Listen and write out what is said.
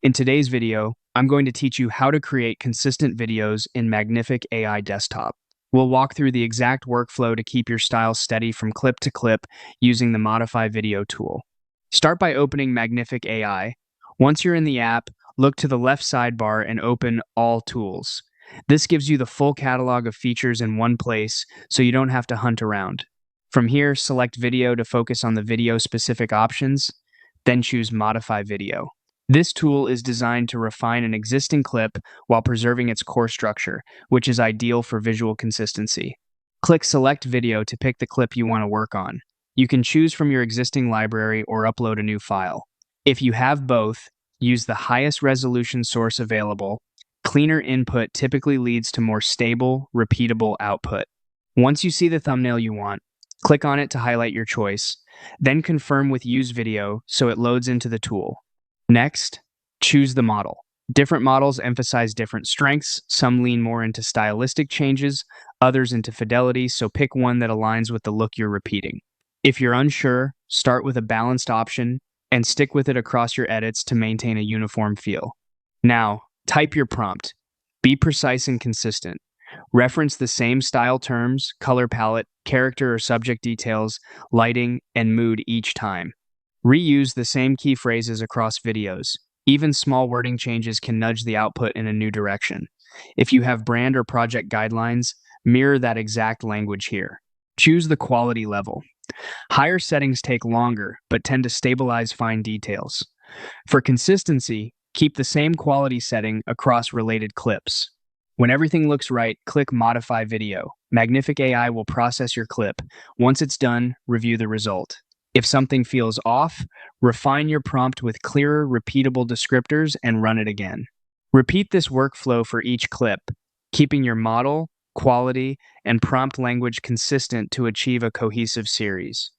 In today's video, I'm going to teach you how to create consistent videos in Magnific AI Desktop. We'll walk through the exact workflow to keep your style steady from clip to clip using the Modify Video tool. Start by opening Magnific AI. Once you're in the app, look to the left sidebar and open All Tools. This gives you the full catalog of features in one place, so you don't have to hunt around. From here, select Video to focus on the video-specific options, then choose Modify Video. This tool is designed to refine an existing clip while preserving its core structure, which is ideal for visual consistency. Click Select Video to pick the clip you want to work on. You can choose from your existing library or upload a new file. If you have both, use the highest resolution source available. Cleaner input typically leads to more stable, repeatable output. Once you see the thumbnail you want, click on it to highlight your choice, then confirm with Use Video so it loads into the tool. Next, choose the model. Different models emphasize different strengths. Some lean more into stylistic changes, others into fidelity, so pick one that aligns with the look you're repeating. If you're unsure, start with a balanced option and stick with it across your edits to maintain a uniform feel. Now, type your prompt. Be precise and consistent. Reference the same style terms, color palette, character or subject details, lighting, and mood each time. Reuse the same key phrases across videos. Even small wording changes can nudge the output in a new direction. If you have brand or project guidelines, mirror that exact language here. Choose the quality level. Higher settings take longer, but tend to stabilize fine details. For consistency, keep the same quality setting across related clips. When everything looks right, click Modify Video. Magnific AI will process your clip. Once it's done, review the result. If something feels off, refine your prompt with clearer, repeatable descriptors and run it again. Repeat this workflow for each clip, keeping your model, quality, and prompt language consistent to achieve a cohesive series.